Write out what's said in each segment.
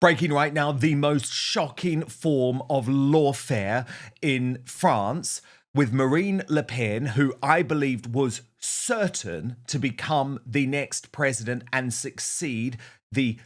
Breaking right now, the most shocking form of lawfare in France with Marine Le Pen, who I believed was certain to become the next president and succeed the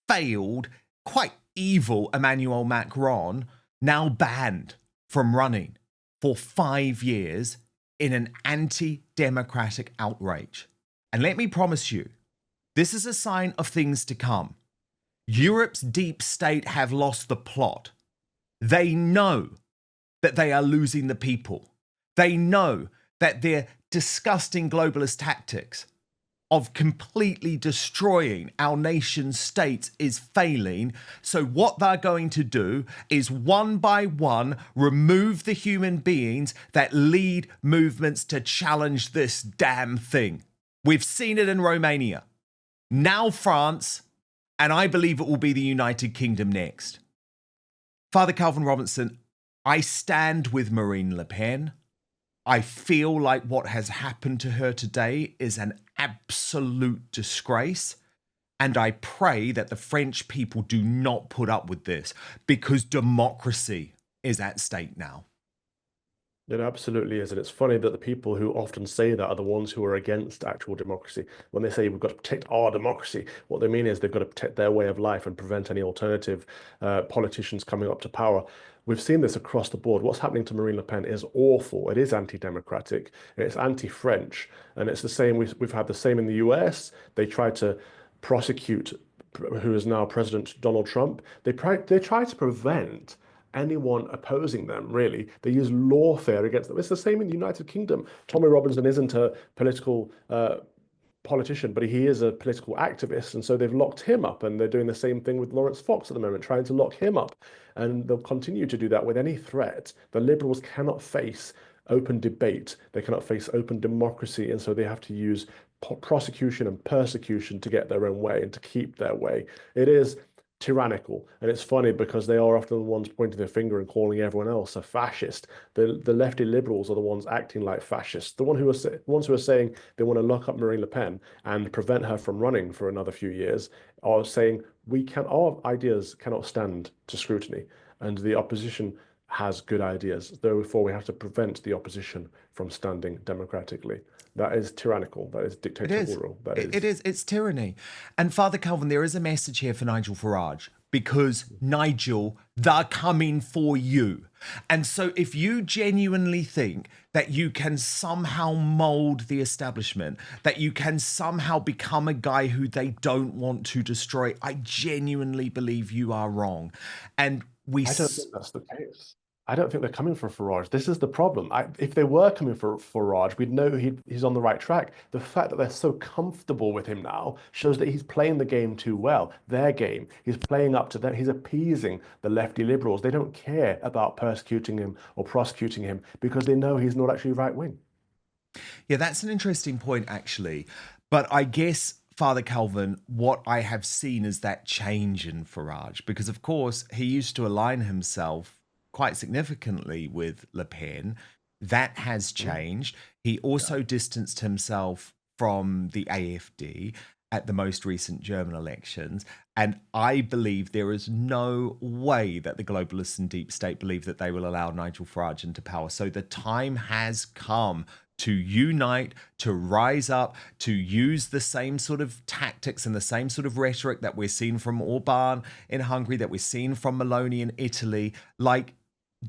failed, quite evil Emmanuel Macron, now banned from running for 5 years in an anti-democratic outrage. And let me promise you, this is a sign of things to come. Europe's deep state have lost the plot. They know that they are losing the people. They know that their disgusting globalist tactics of completely destroying our nation states is failing. So what they're going to do is one by one remove the human beings that lead movements to challenge this damn thing. We've seen it in Romania. Now France, and I believe it will be the United Kingdom next. Father Calvin Robinson, I stand with Marine Le Pen. I feel like what has happened to her today is an absolute disgrace. And I pray that the French people do not put up with this, because democracy is at stake now. It absolutely is. And it's funny that the people who often say that are the ones who are against actual democracy. When they say we've got to protect our democracy, what they mean is they've got to protect their way of life and prevent any alternative politicians coming up to power. We've seen this across the board. What's happening to Marine Le Pen is awful. It is anti-democratic, it's anti-French. And it's the same, we've had the same in the US. They tried to prosecute who is now President Donald Trump. They try to prevent anyone opposing them, really. They use lawfare against them. It's the same in the United Kingdom. Tommy Robinson isn't a political politician, but he is a political activist, and so they've locked him up, and they're doing the same thing with Lawrence Fox at the moment, trying to lock him up, and they'll continue to do that with any threat. The Liberals cannot face open debate. They cannot face open democracy, and so they have to use prosecution and persecution to get their own way and to keep their way. It is tyrannical, and it's funny because they are often the ones pointing their finger and calling everyone else a fascist. The lefty liberals are the ones acting like fascists. The ones who are saying they want to lock up Marine Le Pen and prevent her from running for another few years are saying our ideas cannot stand to scrutiny, and the opposition has good ideas. Therefore, we have to prevent the opposition from standing democratically. That is tyrannical. That is dictatorial. It's tyranny. And Father Calvin, there is a message here for Nigel Farage, because Nigel, they're coming for you. And so if you genuinely think that you can somehow mold the establishment, that you can somehow become a guy who they don't want to destroy, I genuinely believe you are wrong. And I don't think that's the case. I don't think they're coming for Farage. This is the problem. If they were coming for Farage, we'd know he's on the right track. The fact that they're so comfortable with him now shows that he's playing the game too well, their game. He's playing up to them. He's appeasing the lefty liberals. They don't care about persecuting him or prosecuting him because they know he's not actually right wing. Yeah, that's an interesting point, actually. But I guess, Father Calvin, what I have seen is that change in Farage, because, of course, he used to align himself quite significantly with Le Pen. That has changed. He also distanced himself from the AfD at the most recent German elections. And I believe there is no way that the globalists and deep state believe that they will allow Nigel Farage into power. So the time has come to unite, to rise up, to use the same sort of tactics and the same sort of rhetoric that we're seeing from Orban in Hungary, that we're seeing from Meloni in Italy. Like,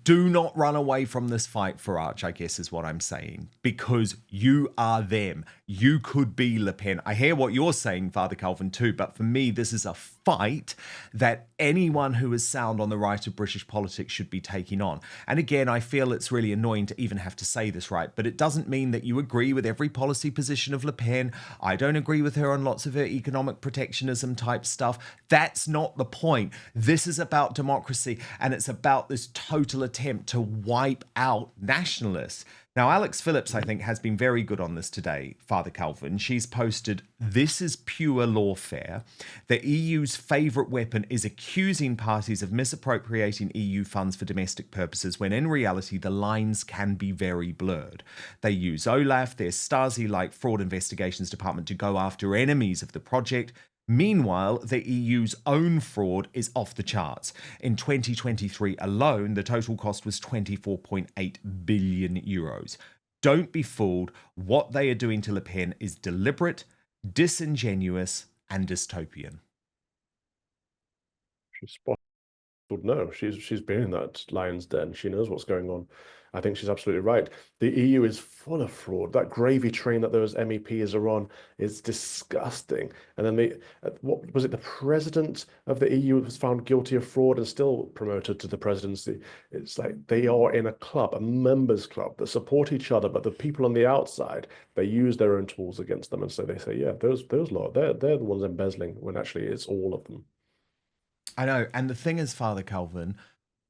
do not run away from this fight, Farage, I guess is what I'm saying, because you are them. You could be Le Pen. I hear what you're saying, Father Calvin, too, but for me, this is a fight that anyone who is sound on the right of British politics should be taking on. And again, I feel it's really annoying to even have to say this, right? But it doesn't mean that you agree with every policy position of Le Pen. I don't agree with her on lots of her economic protectionism type stuff. That's not the point. This is about democracy, and it's about this total attempt to wipe out nationalists. Now, Alex Phillips, I think, has been very good on this today, Father Calvin. She's posted, "This is pure lawfare. The EU's favourite weapon is accusing parties of misappropriating EU funds for domestic purposes, when in reality the lines can be very blurred. They use OLAF, their Stasi-like fraud investigations department, to go after enemies of the project, Meanwhile, the EU's own fraud is off the charts. In 2023 alone, the total cost was 24.8 billion euros. Don't be fooled. What they are doing to Le Pen is deliberate, disingenuous, and dystopian. She's spot would know. She's been in that lion's den. She knows what's going on. I think she's absolutely right. The EU is full of fraud. That gravy train that those MEPs are on is disgusting. And then what was it? The president of the EU was found guilty of fraud and still promoted to the presidency. It's like they are in a club, a members club that support each other, but the people on the outside, they use their own tools against them, and so they say, yeah, those lot, they're the ones embezzling, when actually it's all of them. I know. And the thing is, Father Calvin,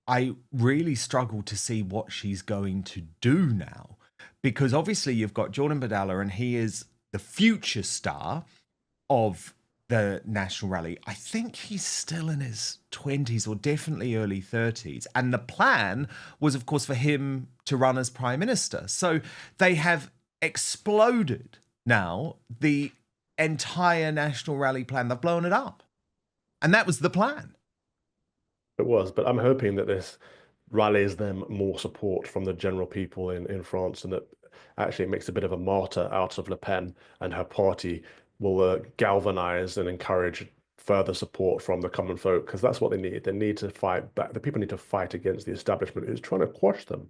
I really struggle to see what she's going to do now. Because obviously you've got Jordan Bardella, and he is the future star of the National Rally. I think he's still in his 20s or definitely early 30s. And the plan was, of course, for him to run as Prime Minister. So they have exploded now the entire National Rally plan. They've blown it up. And that was the plan. It was, but I'm hoping that this rallies them more support from the general people in France, and that actually it makes a bit of a martyr out of Le Pen, and her party will galvanize and encourage further support from the common folk, because that's what they need. They need to fight back. The people need to fight against the establishment who's trying to quash them.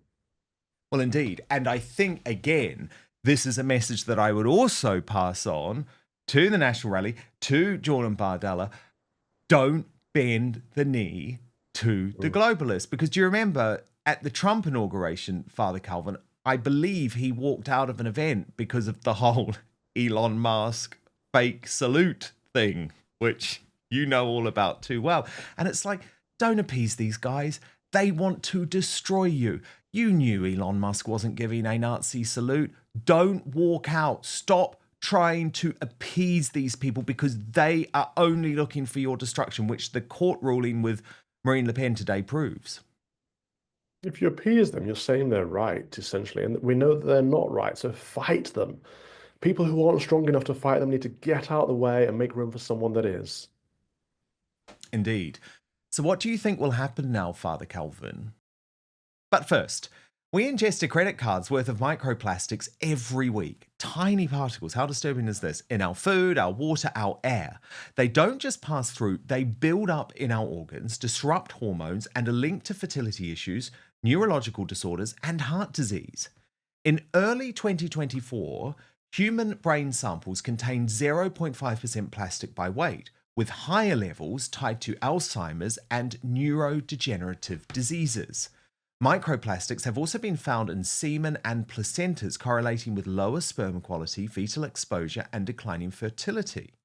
Well, indeed. And I think, again, this is a message that I would also pass on to the National Rally, to Jordan Bardella. Don't bend the knee to the globalists. Because do you remember at the Trump inauguration, Father Calvin, I believe he walked out of an event because of the whole Elon Musk fake salute thing, which you know all about too well. And it's like, don't appease these guys. They want to destroy you. You knew Elon Musk wasn't giving a Nazi salute. Don't walk out. Stop trying to appease these people, because they are only looking for your destruction, which the court ruling with Marine Le Pen today proves. If you appease them, you're saying they're right, essentially, and we know that they're not right, so fight them. People who aren't strong enough to fight them need to get out of the way and make room for someone that is. Indeed. So what do you think will happen now, Father Calvin? But first, we ingest a credit card's worth of microplastics every week. Tiny particles, how disturbing is this? In our food, our water, our air. They don't just pass through, they build up in our organs, disrupt hormones, and are linked to fertility issues, neurological disorders, and heart disease. In early 2024, human brain samples contained 0.5% plastic by weight, with higher levels tied to Alzheimer's and neurodegenerative diseases. Microplastics have also been found in semen and placentas, correlating with lower sperm quality, fetal exposure, and declining fertility.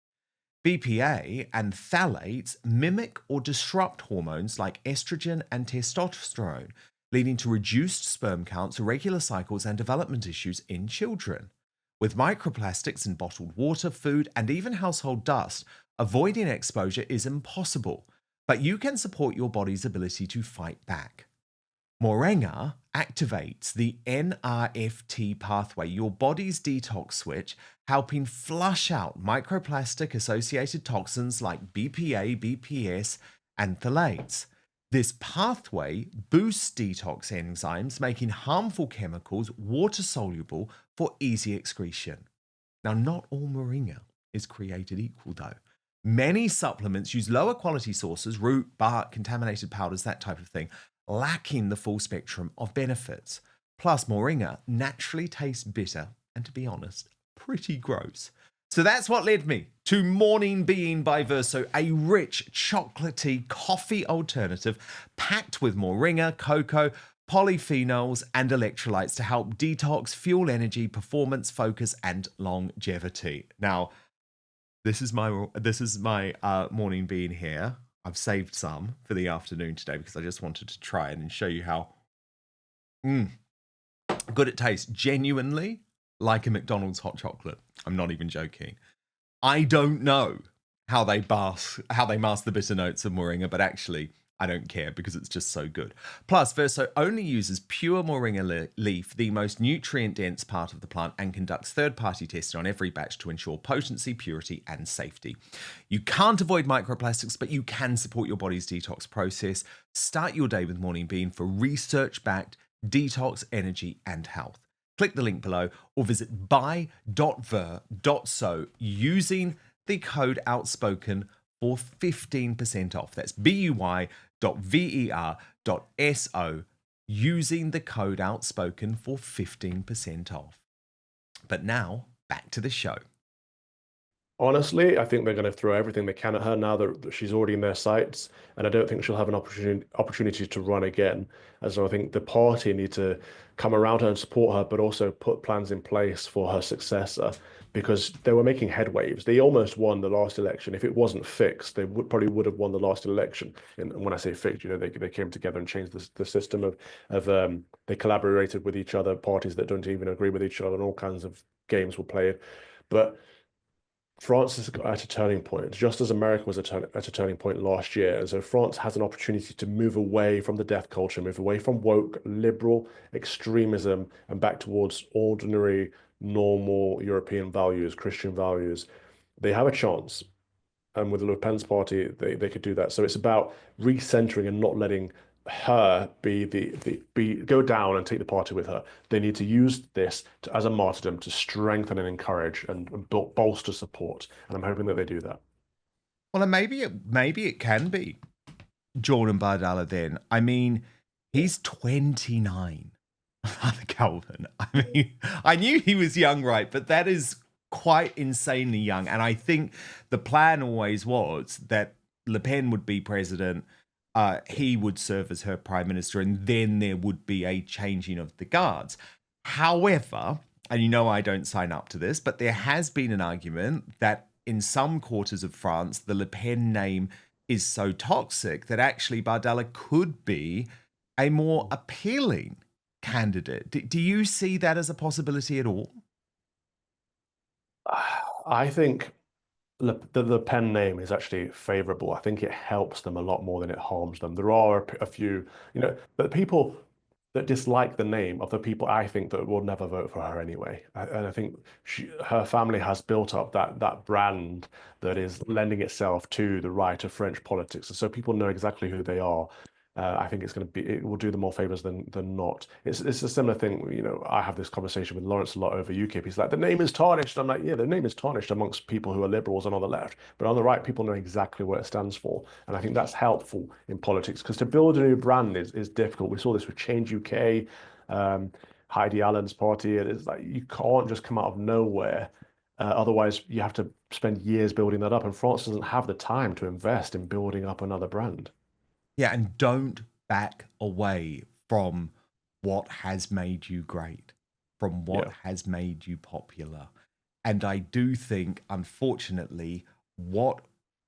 BPA and phthalates mimic or disrupt hormones like estrogen and testosterone, leading to reduced sperm counts, irregular cycles, and development issues in children. With microplastics in bottled water, food, and even household dust, avoiding exposure is impossible, but you can support your body's ability to fight back. Moringa activates the NRFT pathway, your body's detox switch, helping flush out microplastic-associated toxins like BPA, BPS, and phthalates. This pathway boosts detox enzymes, making harmful chemicals water-soluble for easy excretion. Now, not all moringa is created equal, though. Many supplements use lower quality sources, root, bark, contaminated powders, that type of thing, lacking the full spectrum of benefits. Plus, moringa naturally tastes bitter and, to be honest, pretty gross. So that's what led me to Morning Bean by Verso, a rich, chocolatey coffee alternative packed with moringa, cocoa, polyphenols, and electrolytes to help detox, fuel energy, performance, focus, and longevity. Now, this is my Morning Bean here. I've saved some for the afternoon today because I just wanted to try it and show you how good it tastes. Genuinely like a McDonald's hot chocolate. I'm not even joking. I don't know how they mask the bitter notes of moringa, but actually I don't care because it's just so good. Plus, Verso only uses pure moringa leaf, the most nutrient-dense part of the plant, and conducts third-party testing on every batch to ensure potency, purity, and safety. You can't avoid microplastics, but you can support your body's detox process. Start your day with Morning Bean for research-backed detox, energy, and health. Click the link below or visit buy.ver.so using the code Outspoken for 15% off. That's buy.ver.so using the code Outspoken for 15% off. But now, back to the show. Honestly, I think they're going to throw everything they can at her now that she's already in their sights, and I don't think she'll have an opportunity to run again. And so I think the party need to come around her and support her, but also put plans in place for her successor because they were making headwaves. They almost won the last election. If it wasn't fixed, they probably would have won the last election. And when I say fixed, they came together and changed the system of they collaborated with each other, parties that don't even agree with each other, and all kinds of games were played. But France is at a turning point, just as America was at a turning point last year. And so France has an opportunity to move away from the death culture, move away from woke, liberal extremism, and back towards ordinary, normal European values, Christian values. They have a chance. And with the Le Pen's party, they could do that. So it's about recentering and not letting her go down and take the party with her. They need to use this as a martyrdom to strengthen and encourage and bolster support. And I'm hoping that they do that. Well, and maybe it can be Jordan Bardella then. I mean, he's 29. Father Calvin. I mean, I knew he was young, right? But that is quite insanely young. And I think the plan always was that Le Pen would be president, he would serve as her prime minister, and then there would be a changing of the guards. However, and you know I don't sign up to this, but there has been an argument that in some quarters of France, the Le Pen name is so toxic that actually Bardella could be a more appealing candidate. Do you see that as a possibility at all? I think the pen name is actually favorable. I think it helps them a lot more than it harms them. There are a few, but people that dislike the name of the people I think that will never vote for her anyway. And I think her family has built up that brand that is lending itself to the right of French politics. And so people know exactly who they are. I think it will do them more favors than not. It's a similar thing. I have this conversation with Lawrence a lot over UKIP. He's like, the name is tarnished. I'm like, yeah, the name is tarnished amongst people who are liberals and on the left, but on the right, people know exactly what it stands for, and I think that's helpful in politics because to build a new brand is difficult. We saw this with Change UK, Heidi Allen's party. It is like you can't just come out of nowhere. Otherwise, you have to spend years building that up, and France doesn't have the time to invest in building up another brand. Yeah, and don't back away from what has made you great, from what has made you popular. And I do think, unfortunately, what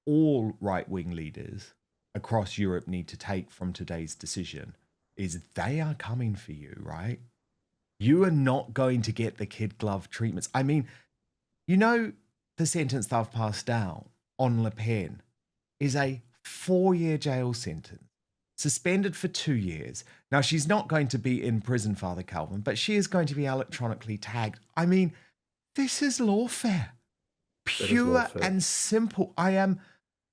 all right-wing leaders across Europe need to take from today's decision is they are coming for you, right? You are not going to get the kid glove treatments. I mean, the sentence they've passed down on Le Pen is a 4-year jail sentence, suspended for 2 years. Now, she's not going to be in prison, Father Calvin, but she is going to be electronically tagged. I mean, this is lawfare. Pure and simple. I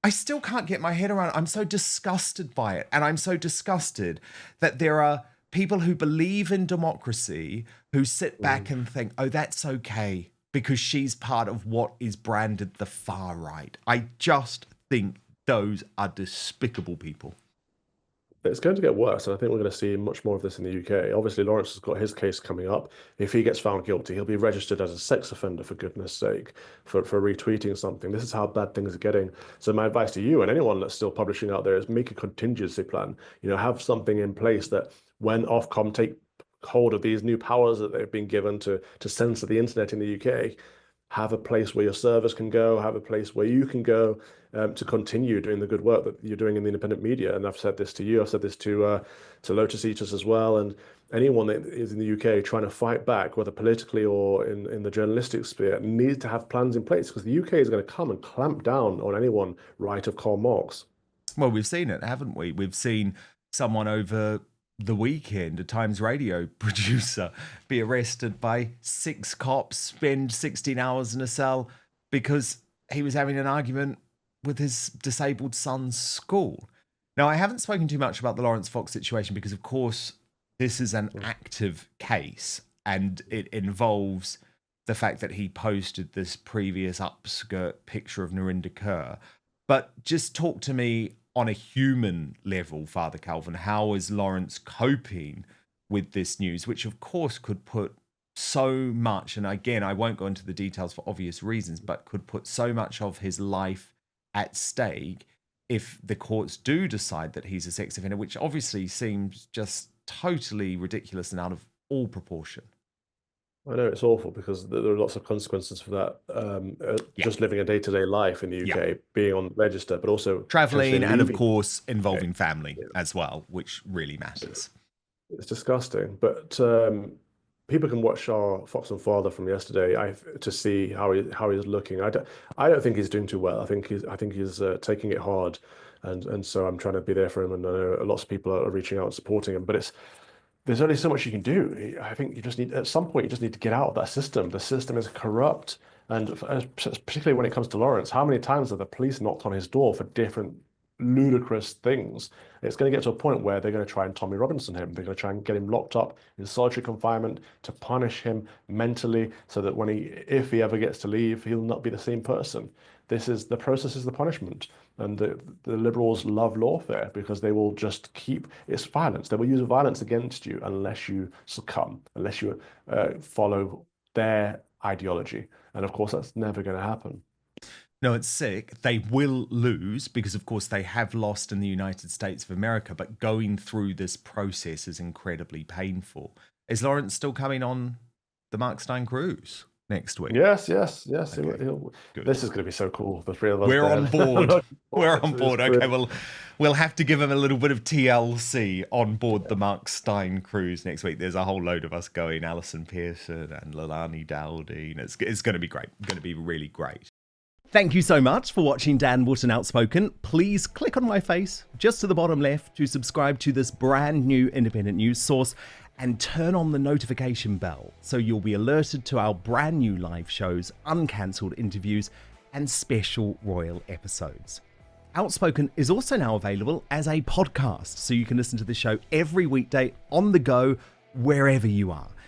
still can't get my head around it. I'm so disgusted by it. And I'm so disgusted that there are people who believe in democracy who sit back and think, oh, that's okay because she's part of what is branded the far right. I just think those are despicable people. It's going to get worse, and I think we're going to see much more of this in the UK. Obviously, Lawrence has got his case coming up. If he gets found guilty, he'll be registered as a sex offender, for goodness sake, for retweeting something. This is how bad things are getting. So my advice to you and anyone that's still publishing out there is make a contingency plan. Have something in place that when Ofcom take hold of these new powers that they've been given to censor the internet in the UK, have a place where your servers can go, have a place where you can go to continue doing the good work that you're doing in the independent media. And I've said this to you, I've said this to Lotus Eaters as well, and anyone that is in the UK trying to fight back, whether politically or in the journalistic sphere, needs to have plans in place because the UK is going to come and clamp down on anyone right of Karl Marx. Well, we've seen it, haven't we? We've seen someone over the weekend, a Times Radio producer, be arrested by 6 cops, spend 16 hours in a cell because he was having an argument with his disabled son's school. Now, I haven't spoken too much about the Lawrence Fox situation because, of course, this is an active case and it involves the fact that he posted this previous upskirt picture of Narinder Kaur. But just talk to me on a human level, Father Calvin. How is Lawrence coping with this news, which of course could put so much, and again, I won't go into the details for obvious reasons, but could put so much of his life at stake if the courts do decide that he's a sex offender, which obviously seems just totally ridiculous and out of all proportion. I know it's awful because there are lots of consequences for that. Just living a day-to-day life in the UK, being on register, but also traveling and, of course, involving family as well, which really matters. It's disgusting, but people can watch our Fox and Father from yesterday to see how he's looking. I don't think he's doing too well. I think he's taking it hard, and so I'm trying to be there for him. And I know lots of people are reaching out and supporting him, but there's only so much you can do. I think at some point, you just need to get out of that system. The system is corrupt. And particularly when it comes to Lawrence, how many times have the police knocked on his door for different ludicrous things? It's going to get to a point where they're going to try and Tommy Robinson him. They're going to try and get him locked up in solitary confinement to punish him mentally so that if he ever gets to leave, he'll not be the same person. The process is the punishment. And the Liberals love lawfare because they will just it's violence. They will use violence against you unless you succumb, unless you follow their ideology. And of course, that's never going to happen. No, it's sick. They will lose because, of course, they have lost in the United States of America, but going through this process is incredibly painful. Is Lawrence still coming on the Mark Stein cruise next week? Yes. Okay. This is going to be so cool. The three of us. We're on board. We're on board. Okay, we'll have to give him a little bit of TLC on board the Mark Stein cruise next week. There's a whole load of us going, Alison Pearson and Lilani Dowding. It's going to be great. It's going to be really great. Thank you so much for watching Dan Wootton Outspoken. Please click on my face just to the bottom left to subscribe to this brand new independent news source and turn on the notification bell so you'll be alerted to our brand new live shows, uncancelled interviews, and special royal episodes. Outspoken is also now available as a podcast, so you can listen to the show every weekday on the go, wherever you are.